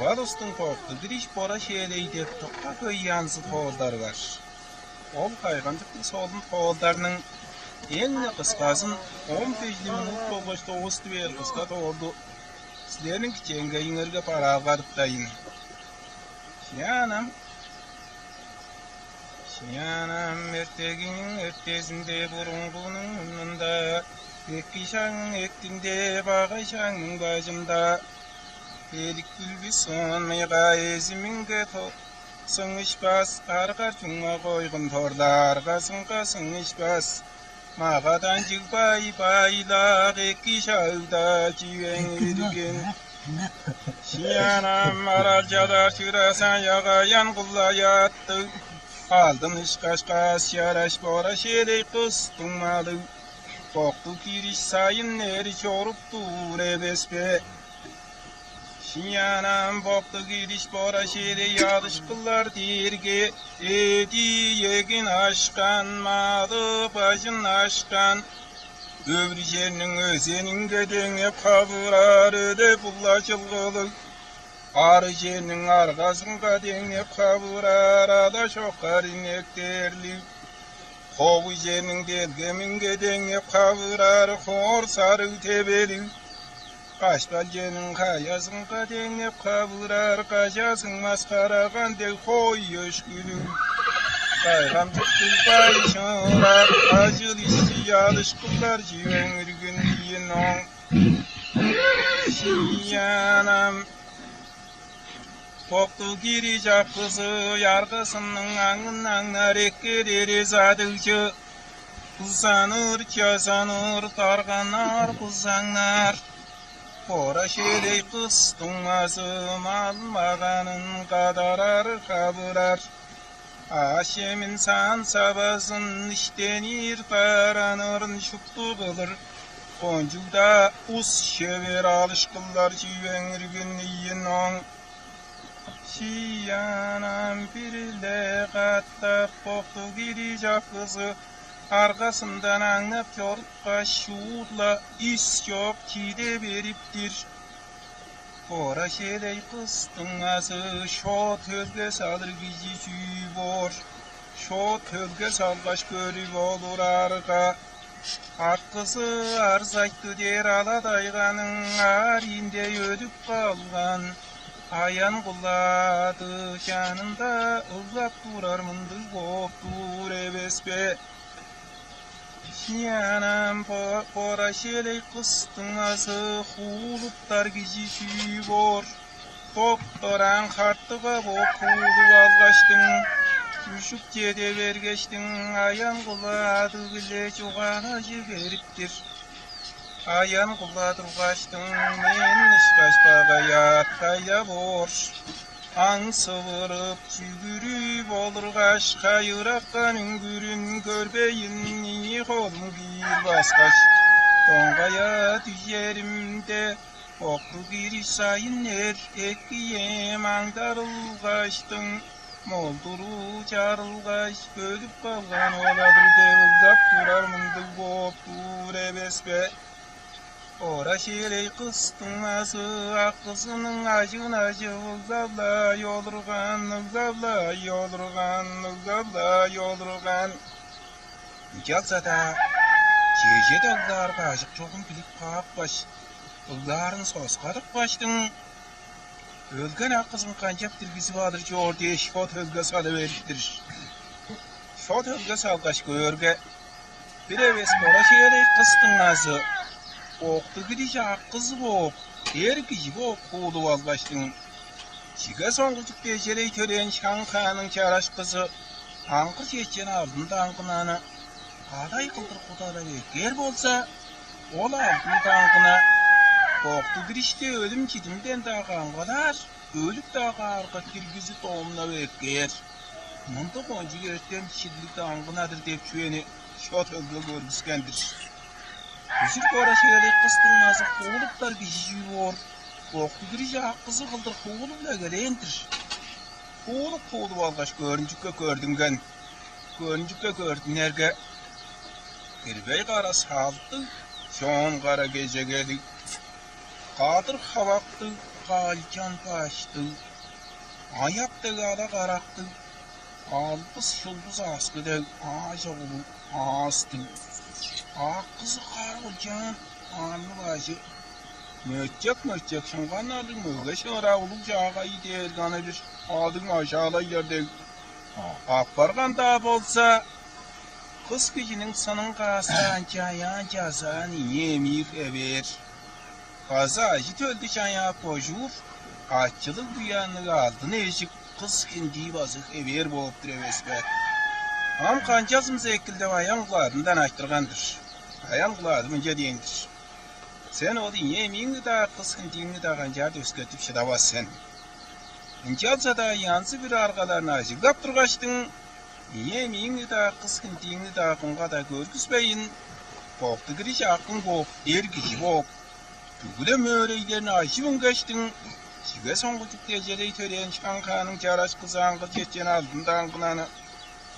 Vadostun korktu, giriş bora şeyleydi, tokka köy yansıt hoğullar var. Ol kaygancıklı solun hoğullarının en kıskasın 15 minut oluştu oğustu ver kıskat oldu. Sizlerin kiçen gayınırga para varıptayın. Şiyanam merteginin ötesinde burungunun önünde, ekişan ektinde bağışanın başımda. Elik gülbü sonmayga eziminge sığış bas, arka cunga koygun torda arkasınga sığış bas. Mağadan çıkbay bayla ekişağda civen ergen. Şiyanam aralcada şurasan yaga yangulla yattı. Aldım işkaşkas yaraş bora şerey kıstımmalı. Koktu kiriş sayın neri çoruptu rebespe. Şiyanam boktu giriş bora şerey yadış kıllar dirge. Edi yegin aşkan malı başın aşkan. Öbür yerinin özenin gedenge kavurar öde bulaşılgılı. Arı yerinin arkasında denge kavurar ada şokar inekterli. Kovu yerinin delgemin gedenge kavurar hor sarı tebeli. Kaşbal yerinin kayasında denge kavurar kaşasın maskaragan del koy yoşgülü. Kaygamcık gülbay şırar, acıl işçi yalış kıllar civen ürgün yinon. Şiyanam koktu giricak kızı, yargısının ağından hareketleri zadıcı. Kızanır, kazanır, targanar, kızanlar. Bora şerey kıstımazı, malmağanın kadarar kaburar. Aşemin san sabasın iştenir paranırın şuktu kılır. Koncuda us şever alışkıllar civen ürgün yinon. Şiyanam birle kattap koktu giricak kızı. Arkasından anlap yorupka şuurla is yok kide beriptir. Bora şerey kıstın azı, şo tözge salır gizi süybor. Şo tözge salgaş görüp olur arka. Akkızı arzaktı der aladayganın, arinde ödüp kalgan. Ayan kulladı canında, ıllap durar mındır koptur ebespe. Şiyanam bora şerey kıstın azı, huluptar gizi süybor. Doktoran hartıga bokulu algaçtın, düşüp cede vergeçtin, ayan kuladı bile çuğana jiberiptir. Ayan kuladır kaçtın, men işkaç bagaya kaya bor. An sıvırıp çügürüp olur kaş, kayırakkan üngürün görbeyin, niye kolum bir baskaş. Dongaya düşerimde, koktu giriş sayınlar, ekkiyem angdarılgaçtın. Molduru çarılgaç, bölüp kalgan oladır devıldak durar mındır koptu rebespe. Ora şerey kıstın azı, akkızının acın acı, ıldavla yolurgan, ıldavla yolurgan, ıldavla yolurgan. Nikalsa da, cece de ılдар kaşık çoğun bilip kağıp baş, ıldarın soskarıp baştın. Ölgen akkızın kancap dirgisi vardır ki ortaya şot ölge salıveriptir. Şot ölge salgaç görge, bir eves bora şerey kıstın azı. Oktu gidişe akkızı bok, her gici bok kuğulu vazgeçtin. Şiga songucuk becerey tören şankanın çaraş kızı, ankı seçen ardında ankınanı. Aday kıldır kudara bekler bolsa, ola altında ankına. Oktu gidişte ölüm çidimden dağı ankılar, ölüp dağı arka kirgizi doğumuna bekler. Mıntık oncu görsem şidlikte ankınadır dep çüveni, şot ölge görgüskendir. Üzür bora şerey kıstın azı, kuğuluplar gizi var. Koktu girişe akkızı kıldır kuğulupla gelendir. Kuğulup kuğulup algaç görüncükle gördüngen. Görüncükle gördün erge. Girbey kara saldı, şon kara gece geldi. Kadır havaktı, kalcan taştı. Ayak degada karaktı. Albız şulduz askıda ağaca ulu ağastı. Akkızı karılcan anlı başı. Möccek şunganlardı möge şıra ulu cağayı değil gana bir adın aşağıda yerde. Akbargan da bolsa kız gücünün sanın kasan cayan cazan yemir ever. Kaza acı öldü canya pojur. Açılık duyanlığı aldın eşik kız hindi bazık ever boğup direvesber. Am kancasım zekilde ayan kıladından açtırgandır. Ayan kıladım önce deyindir. Sen o din yemeğini de kız hindini de kancar dösketip şıdavaz sen. İncalsa da yansı bir arkalarına acı kaptırgaçtın. Yemeğini de kız hindini de kunga da görgüsbeyin. Boğdu giriş aklın boğup der kişi boğup. Tügüde möğreylerini aşıvın geçtin. Şive songu tüktecereyi töreyen şankanın caraş kızağın kız geçen aldından kınanı.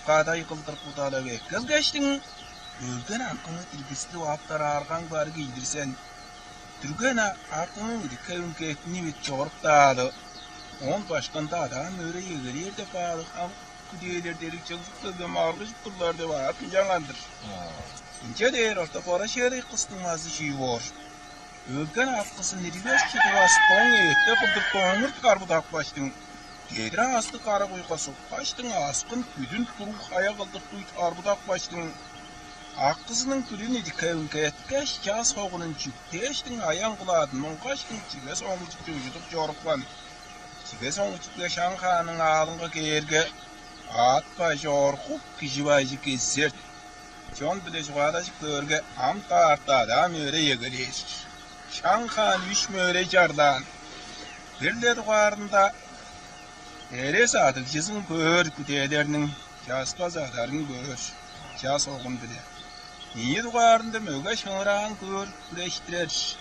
Kaday kıldır kudala ve kız geçtin. Ölgen aklını tilgisli vaptara argan bari giydirsen. Türgena aklının dikayın ketini bit çoğurup dağılı. On başkanda adam öyle yegeler de bağlı. Ham kudiyeler derik çalışıp da margıç kullarda var. Atın canlandır. İnce değer orta para şehri kıstınmazı şey var. Ölgen atkısın neriler kedi vasıpon ette kıldır toğunur karbudak baştın. Gedire aslı kara kuyukası kaçtın askın güdün turuk aya kıldır duyt arbudak baştın. Akkızının külünü dikayın ketkeş kas hoğunun çükteştin ayan kıladın on kaçtın çive soğunu çıktı vücuduk joruklan. Çive soğunu çıktı şankanın ağlınga gerge atpa jorkup kişi vaycı kesert. Çon bile juğadacık görge am tartta adam öre yegelir. Şankan üç möre jardan. Birler duvarında eres adıkçısın bör kütelerinin kas kazadarını bör. Kas oğun bile. İyi duvarında möge şınıran gör güreştirer.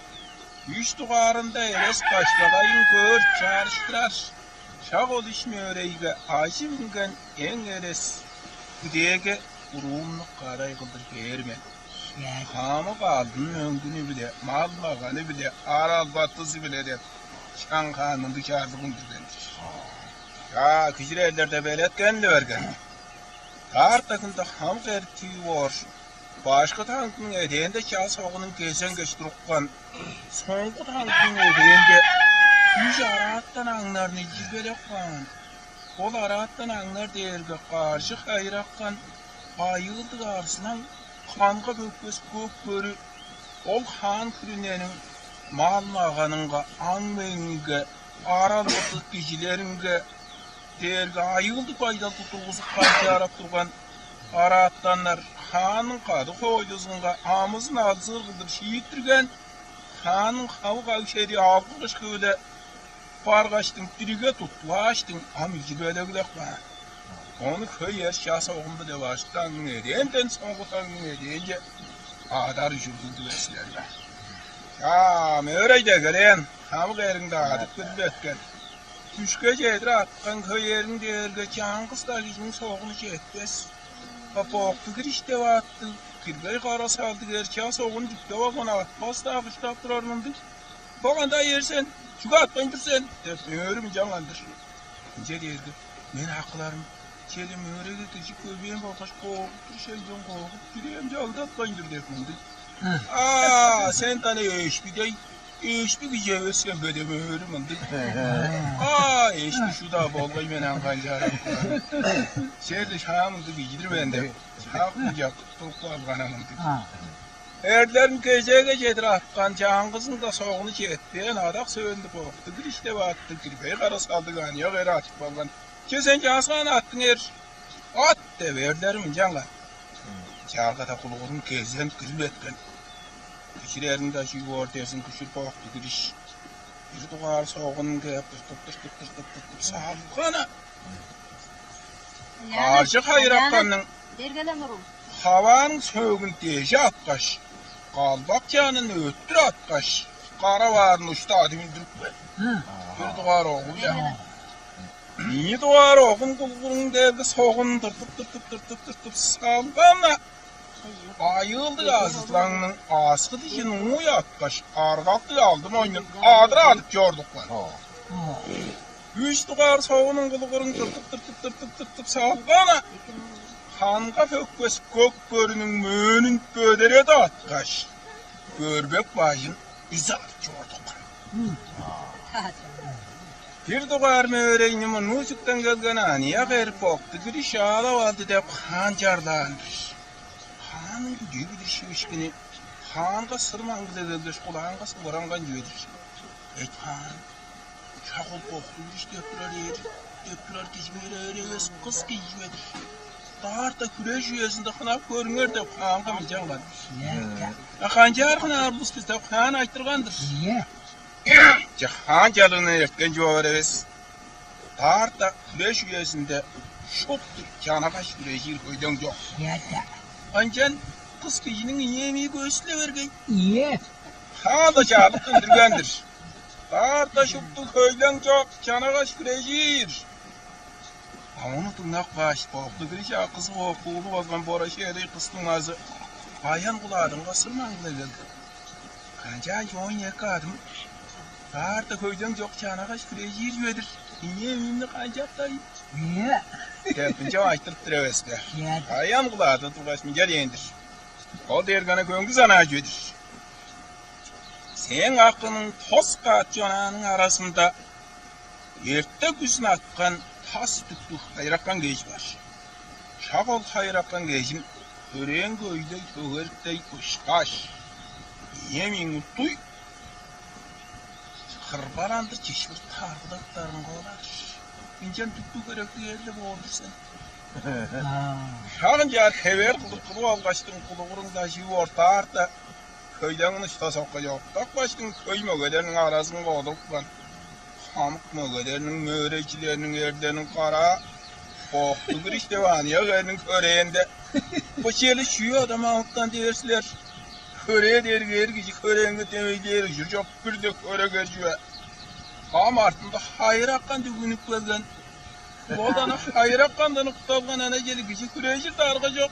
Üç duvarında eres kaşlagayın gör çağrıştırar. Şak ol iş möreğe aşı bingen en eres kütege urumluk karay kıldır verme. Hamı kaldın öngünü bile, mal mağanı bile, aral batısı bile de şankanın dışarıdığın düzendir. Ya kişilerde belet kendi vergen. Tartakında ham gertiği var. Başka tankın edeğinde kağıt soğunun kesen geçtirikkan. Songu tankın edeğinde yüz araattan anlarını jibelekkan. Ol araattan anlar değerge karşı hayrakkan. Ayıldı karşılan kanka bökbös gök börü. Ol han kürünenin mal mağanınga, anmeyinge, aral batık kişileringe değerge ayıldı payda tutulgusu kaydı arap turgan araattanlar hanın kadı koyduzunga amızın adı kıldır şiittirgen hanın havu kavşeri avkılış köyle pargaçtın, dirige tutlaştın amici böyle gülek bana. Onu köy yer şahsa oğumda devaştan nedenden songutan nedence adar jürdüldü veslerle. Ya möğreyde gelen havu gayrında adık bilbetken Tüşke cedre atkan köy yerin değerge çağın kıslar gizmin soğunu çetmez. Kapoktu girişte vattı, kirgay kara saldı gerçeğe soğun dikte vakona atmaz da akıştap durarmındır. Bakanda yersen, şuka atmayındır sen, depmiyorum canlandır. İnce değerge, men haklarım, çeli möğrege tecik köbeğim bakaş kovuktur, şeyden kovuk, gireyim calda atmayındır depmindir. Aaa, sen tane eşbidey. Eşbi güce sen böyle möğürümündür. Aaa, eşbi şu da bolgay menen kancarım. Şerdi şahamındı gidir bende. Şahmayacak, toplar kanamındır. Erlerin geceye gedir atkan can kızın da soğunu çettiğin adak söndü koktu. Girişte battı, kirpeyi kara saldı ganyak eri açık balgan. Sen cansana attın at de verlerimin canla. Çağkata kuluğunun gezen kırıletken. Kişilerin de şu ortasın kuşur koktu giriş. Bir duvar soğunun gep tırtıp sağlıkana. Karşı hayrakkanın havanın söğün deşe atkaş. Kalbak canın öttür atkaş. Kara varın uçta adimin dürüp bir duvar oğul ya. Niye duvar oğun kulkulun devde soğunun tırtıp sağlıkana. Ayıldı azıtlanın askı dişini uyatkaş, argaktı aldım oyunun, adır adıp gördük var. Üç duvar soğunun kılıkırın tırtıp sağlıkana. Hanka fökkös kök görünün möğünün gödere de atkaş. Görbek başın izi alıp gördük. Bir duvar möğreynimin uçuktan gelgen aniye verip oktu, giriş ağla vardı dep hancarlandır. Hanın güdüğü bir şivişkini, hanka sırmangıda gelgeş kulağınka sıvırangan jödir. Han, çakıl koktu giriş döptürer kizmere ereves kız kizmedir. Dağırta küre jüyesinde kınap görünür dep hanka mican vardır. Hancar kınar buz kız dep han aytırgandır. Hancarlığını ertken cevap verevez. Dağırta küre jüyesinde şoptur canakaş küre jir koydan yok. Ancak kız kişinin yemeği göğsüne vergen. Ha da çağlık döndürgendir. Dağırta şoptur köyden çok canakaş küre jir. Onu tırnak baş, boklu girişe kızı okuğulu bazman bora şehri kıstın azı. Bayan kuladım, kasırman geldi. Kanca yoğun yakadım. Dağırta köyden çok canakaş küre jir vedir. Yemeğimde kancak dayı. Tepince açtırıp travesler. Ayam kuladı turlaşmayacak yendir. O dergana göngü zanacıdır. Sen aklının toz kat cananın arasında erte küsün atkan tas tuttu hayrakkan geç var. Şakol hayrakkan geçin ören göyde köğertey kuşkaş. Yemin uttuy. Hırbarandır çeşvir targıdatların kolar. İncen tuttu gerekli yerde boğdursan. Şağınca hever kılıklı algaçtın kuluğurun da jiv orta arta köyden ışta sokka yok. Tak baştın köy mögelerinin arasını koğdurklan. Hamık mögelerinin möğrecilerinin erlerinin kara koktu giriş devaniye verinin köreyende. Bu şeyli şuyu adam ağıttan dersiler. Köreye der gergici köreyenge demeyi der. Çok bir de köre gerciyor. Ama ardında hayır hakkında günlük vergen. Bu adana hayır hakkında noktalgan anaceli gücü küreci targacak.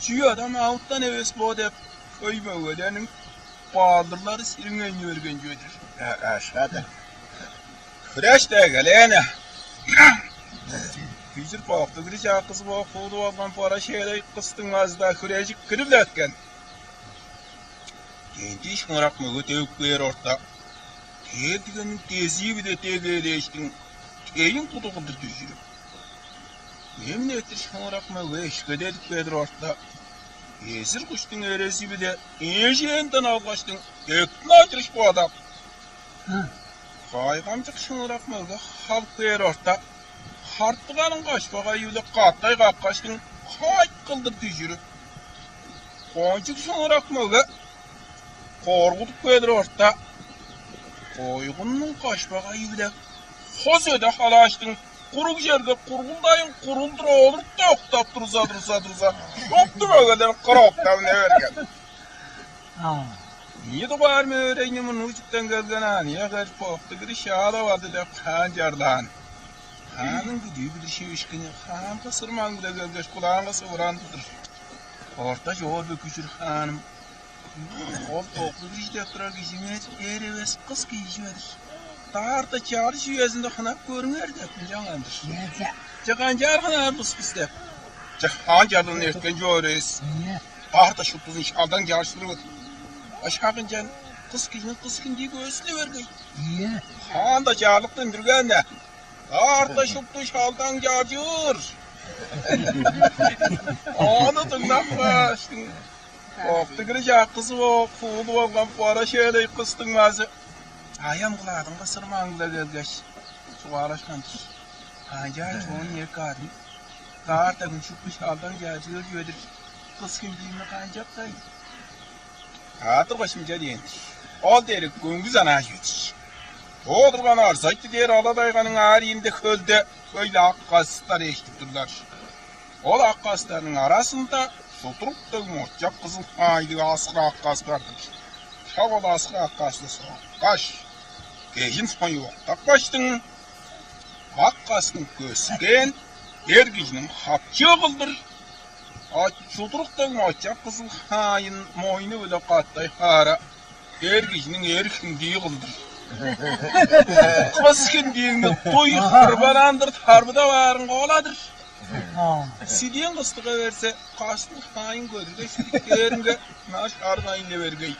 Şuyu adam ağıttan heves bu dep. Köy mögelerinin bağdırları siringen yörgen jödür. Aşağıda. Küreş de gelene. Küzür baktı, giriş akızı baktı, olan para şeyle kıstın az da kürecik kırıvletken. Kendi iş mırak mögü tevk ver orta. Tevdigenin teziyi bir de tegeleştin. Teyin kutuğudur düşürüm. Yemin ettir mırak mögü eşke dedik vedir orta. Esir kuştun eresi bir de eşeğinden algaçtın. Ektin açırış bu adam. Kaygamcık şınırak mögü halk ver orta. Harttıganın kaçbağa yüle kattay kakkaştın kayt kıldır düşürüp. Koncuk şınırak mögü korguduk vedir orta. Koygunun kaçbağa yüle hoz öde halaştın. Kuruk жерге kurguldayın kuruldur olur toktap dursa. Yoktu mögeden kıroktan ne vergen. Niye de var mı öğrenyimin uçuktan gelgen aniye kaç poktu giriş ağla vardı da kancardan. Hanın güdüğü bir şey işkini, han kısırman bile gelgeç kulağına sıvırandıdır. Orta yol büküşür hanım. Ol toklu bir işte durar gizime ereves kız giyişmedir. Dağırta çağrı şüyesinde kınak görünür de pincanlandır. Çakancar kınar bus piste. Çakancardan erken joğreyiz. Dağırta şutuzun şaldan yarıştırır. Aşağıncan kız giyini göğsüne vergey. Han da çağırlıktan dürgen de. Dağırta şuttu şaldan yarcır. Onu tırnak baştın. Oktu gireceği kızı o kuğulu olgan para şeyle kıstın bazı. Ayam kıladın kısırman bile gelgeç. Su araşkandır. Hancar çoğun yer kadın. Dağırta gün şuttu şaldan yarcır jödür. Kız kimdiğimi kancak dayı. Hatır başımca değindir. Ol derik güngüz ana jödür. Oğdurgan arsaytı der aladayganın ağrıyında kölde böyle akkaslar eşitip durlar. Ol akkaslarının arasında soturup da morcak kızıl haydi asıra akkas vardır. Şavol asıra akkaslı soğukaş. Geçin son yok taklaştın. Akkasın kösken ergicinin hapçı kıldır. Çuduruktan açak kızıl hayın moynu bile kattay hara. Ergicinin erkindiği kıldır. Kız kindiğini toy hırbalandır harbıda varın koladır. Sidiyen kıstığa verse kaçlık hayın görürge sidik deringe naş argayınla vergey.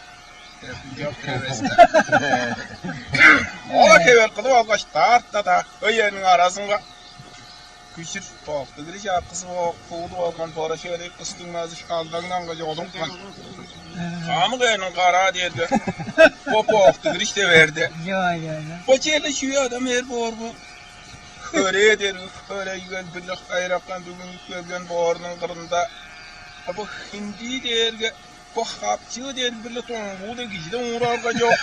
Yapıncak traveste. Ola kever kılıp algaç tartta da öyenin arasınga. Küçür toğukta giriş arkısı o kuğdu olgan tora şöyle kıstın nazı şaldağından gacı olun kan. Kamı gayının kara derdi. O toğukta giriş de verdi. O çeyli şuyu adam her borbu. Köre eder, köre yügen birlik ayraktan bugün yükölgen borunun kırında. Bu hindi derge, bu hapçı der birlik tongu da gizden uğrarga yok.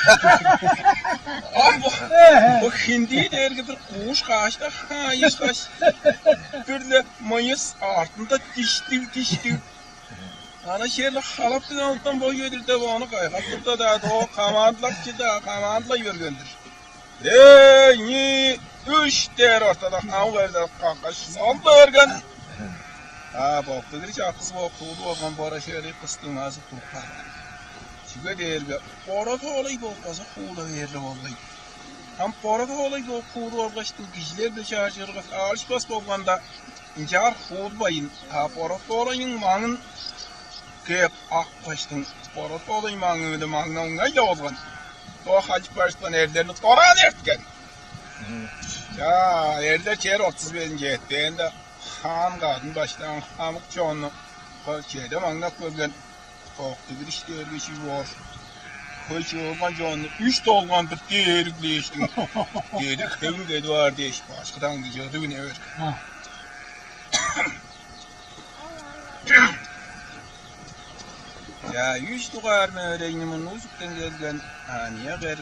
Bu hindi derge bir kuş kaçta, hayız kaç. Bir de mayıs artında diştiv. Ana şerli halaptın altından boy yedirdi bu onu kaykaptırda da o kamandlakçı da kamandla yürgündür. Ni 3 der ortada havlarda kankaş saldı örgen. Baktı giriş akısı baktığı olgan bara şöyle kıstığın azı turpar. Şüge derge, orada olay bakmasa kuğda verli olay. Hem orada olay kuğda olgaçtı gizler de çarşırga alışbas bolganda incar kuğdbayın. Orada olayın mağın kep akbaştın. Orada olayın mağın öde mağına ongayla olgan. O hacı baştan erlerini toran ertken. Ya erler çeğer 35. ettiğinde han kadın baştan hamık çoğunu şeyde mağına koygan. Koktu bir işte örgüsü var. Koyçu olgan çoğunu 3 dolgan bir derik değiştim. Dedik evim dedi var değiş. Başkadan gidiyordu bine ver. Ya 100 tuğar mı öğrenimin uzuktan gelgen haniye ver.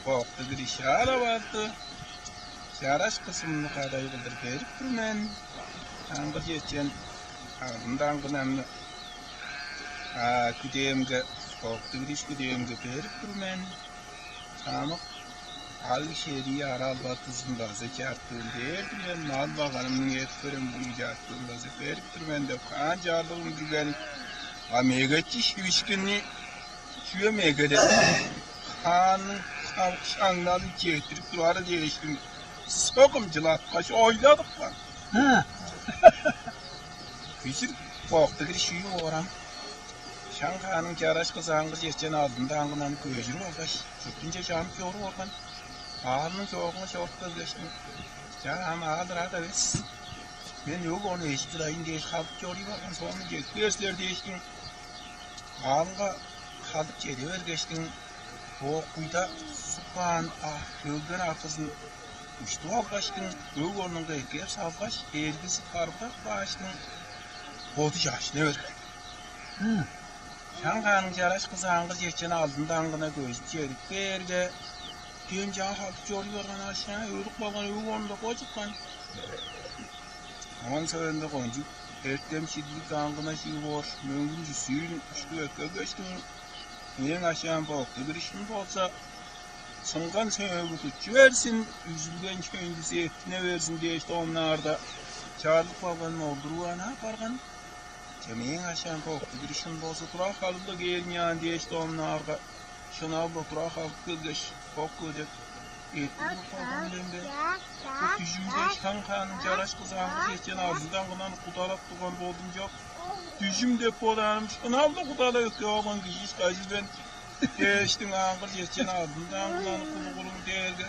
Koktu bir işara vardı. Şaraş kısmını kaday kıldır verip durmen. Hangi geçen ardından kınemli. Küdeyimge, koktu bir iş küdeyimge verip durmen. Tamam. Al şeriye aral batısında zekarttığın derdim. Mal bakalım niyet verin bu icattığında verip durmen de kanca aldığım dügen. Megaçi şu işkini şuya megade. Hanın şanladı getirip duvarı değiştim. Sokumcular kaç oyladık lan. Küçük koktu bir şey oram. Şanka'nın karaş kızağın kız geçen aldığında hangınan gözünü olgaş. Çöpünce canı yoru organ. Ağırının soğukuna şortla geçtim. Ya ama ağırdır ağda bes. Ben yok onu eşittir ayın değiş kalıp yoruyu bakın sonra geçtiler değiştim. Ağırına kalıp çediver geçtim. O kuyda sukan gölgen arkasını uçtu algaçtın. Yok onun gayetler savgaç. Ergisi karıda baştın. Bodu yaşını vergen. Şanka'nın caraş kızağın kız geçen aldığında hangına gözü çelik verge. Dünce kalıp yoruyorgan aşağı yürük bakan yok onda kocukkan. Aman söylende koncuk. Ertem şidlik hangına şey var. Möngüncü suyun uçtu ökke geçtin. En aşağı baktı bir işin olsa sıngan söğü tutçu versin, üzülgen kendisi etine versin diye işte onlarda çağırlık babanın olduğu ne yapargan? Cemeğin aşağı baktı bir işin olsa dura kalıp da gelmeyen diye işte onlarda şınav da dura kalıp kılgeç koklayacak. Etli bu baban demde. Bu tüzümde Şanka'nın caraş kızağını geçen ağzından kınan kudarak tuğan doldunca tüzüm depodanım şınav da kudala yok ya oğlan kişiş kaçı ben geçtin ağır geçen ağzından kınan kulu derge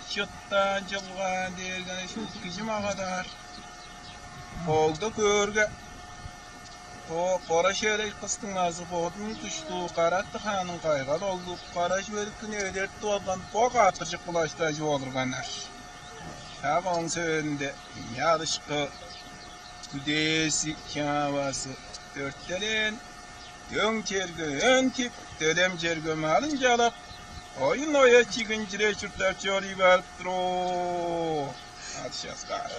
şıttan cılgan derge şu kişime kadar oldu görge o kara şerek kıstın ağzı bodun düştü karattı hanın kaygal oldu kara şerikini ödertti oldan bok atırcık bulaştacı olurganlar. Şaban söyledi, yarışkı, güdesi, kâvası, dörttelen, dön çergü, ön tip, dedem çergümü alınca alıp, oyun oya çıkıncıra çürtler çorayı verip duru. Hadi şaskar.